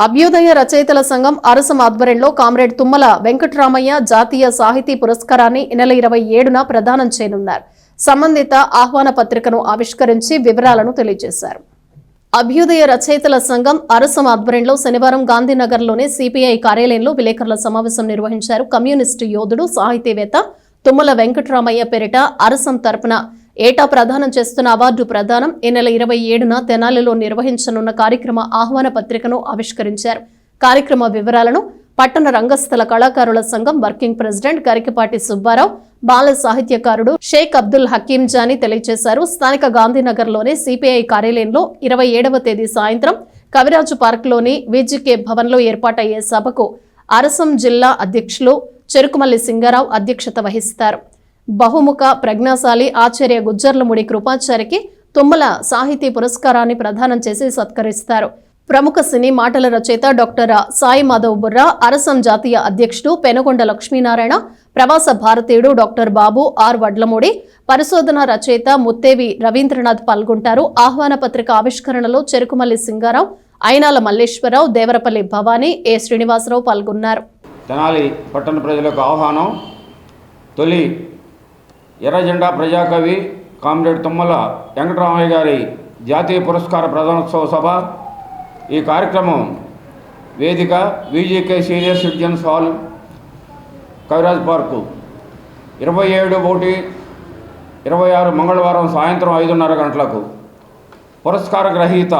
అభ్యుదయ రచయితల సంఘం అరసం ఆధ్వర్యంలో కామ్రేడ్ తుమ్మల వెంకటరామయ్య జాతీయ సాహితీ పురస్కారాన్ని ఈ నెల 27న ప్రదానం చేయనున్నారు. సంబంధిత ఆహ్వాన పత్రికను ఆవిష్కరించి వివరాలను తెలియజేశారు. అభ్యుదయ రచయితల సంఘం అరసం ఆధ్వర్యంలో శనివారం గాంధీనగర్లోని సిపిఐ కార్యాలయంలో విలేకరుల సమావేశం నిర్వహించారు. కమ్యూనిస్టు యోధుడు సాహితీవేత్త తుమ్మల వెంకటరామయ్య పేరిట అరసం తరపున ఏటా ప్రదానం చేస్తున్న అవార్డు ప్రదానం ఈ నెల 27న తెనాలిలో నిర్వహించనున్న కార్యక్రమ ఆహ్వాన పత్రికను ఆవిష్కరించారు. కార్యక్రమ వివరాలను పట్టణ రంగస్థల కళాకారుల సంఘం వర్కింగ్ ప్రెసిడెంట్ గరికపాటి సుబ్బారావు, బాల సాహిత్యకారుడు షేక్ అబ్దుల్ హకీం జానీ తెలియజేశారు. స్థానిక గాంధీనగర్లోని సిపిఐ కార్యాలయంలో 27వ తేదీ సాయంత్రం కవిరాజు పార్క్లోని విజికే భవన్లో ఏర్పాటయ్యే సభకు అరసం జిల్లా అధ్యక్షులు చెరుకుమల్లి సింగారావు అధ్యక్షత వహిస్తారు. బహుముఖ ప్రజ్ఞాశాలి ఆచార్య గుజ్జర్లముడి కృపాచారికి తుమ్మల సాహితీ పురస్కారాన్ని ప్రదానం చేసి సత్కరిస్తారు. ప్రముఖ సినీ మాటల రచయిత డాక్టర్ సాయి మాధవ్ బుర్రా, అరసం జాతీయ అధ్యక్షుడు పెనుగొండ లక్ష్మీనారాయణ, ప్రవాస భారతీయుడు డాక్టర్ బాబు ఆర్ వడ్లమూడి, పరిశోధన రచయిత ముత్తేవి రవీంద్రనాథ్ పాల్గొంటారు. ఆహ్వాన పత్రిక ఆవిష్కరణలో చెరుకుమల్లి సింగారావు, అయినాల మల్లేశ్వరరావు, దేవరపల్లి భవానీ, ఏ శ్రీనివాసరావు పాల్గొన్నారు. తెనాలి పట్టణ ప్రజలకు ఆహ్వానం. తొలి ఎర్రజెండా ప్రజాకవి కామ్రేడ్ తుమ్మల వెంకటరామయ్య గారి జాతీయ పురస్కార ప్రదానోత్సవ సభ. ఈ కార్యక్రమం వేదిక విజికే senior citizens hall, Kaviraj park, 27/1/26 మంగళవారం సాయంత్రం 5:30 గంటలకు. పురస్కార గ్రహీత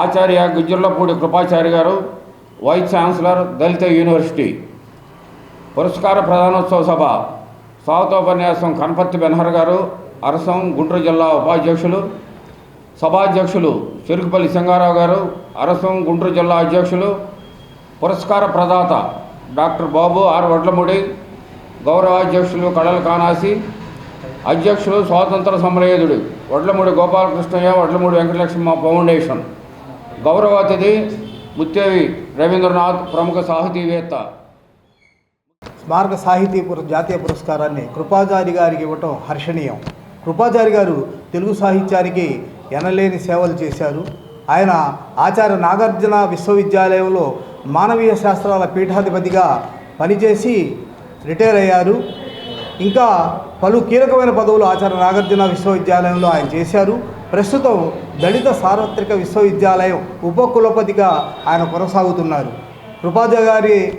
ఆచార్య గుజ్జర్లపూడి కృపాచారి గారు, వైస్ ఛాన్సలర్, దళిత యూనివర్సిటీ. పురస్కార ప్రదానోత్సవ సభ స్వాగతోపన్యాసం కనపర్తి బెన్హర్ గారు, అరసం గుంటూరు జిల్లా ఉపాధ్యక్షులు. సభాధ్యక్షులు చెరుకుపల్లి సింగారావు గారు, అరసం గుంటూరు జిల్లా అధ్యక్షులు. పురస్కార ప్రదాత డాక్టర్ బాబు ఆర్ వడ్లమూడి, గౌరవాధ్యక్షులు కళల కానాసి. అధ్యక్షులు స్వాతంత్ర సమరయోధుడు వడ్లమూడి గోపాలకృష్ణయ్య, వడ్లమూడి వెంకటలక్ష్మ ఫౌండేషన్. గౌరవ అతిథి ముత్తేవి రవీంద్రనాథ్, ప్రముఖ సాహితీవేత్త. స్మారక సాహితీ జాతీయ పురస్కారాన్ని కృపాచారి గారికి ఇవ్వటం హర్షణీయం. కృపాచారి గారు తెలుగు సాహిత్యానికి ఎనలేని సేవలు చేశారు. ఆయన ఆచార్య నాగార్జున విశ్వవిద్యాలయంలో మానవీయ శాస్త్రాల పీఠాధిపతిగా పనిచేసి రిటైర్ అయ్యారు. ఇంకా పలు కీలకమైన పదవులు ఆచార్య నాగార్జున విశ్వవిద్యాలయంలో ఆయన చేశారు. ప్రస్తుతం దళిత సార్వత్రిక విశ్వవిద్యాలయం ఉపకులపతిగా ఆయన కొనసాగుతున్నారు.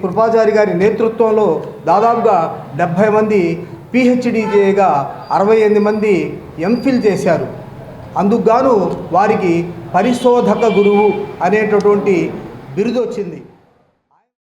కృపాచారి గారి నేతృత్వంలో దాదాపుగా 70 మంది పిహెచ్డి చేయగా 68 మంది ఎంఫిల్ చేశారు. అందుకుగాను వారికి పరిశోధక గురువు అనేటటువంటి బిరుదు వచ్చింది.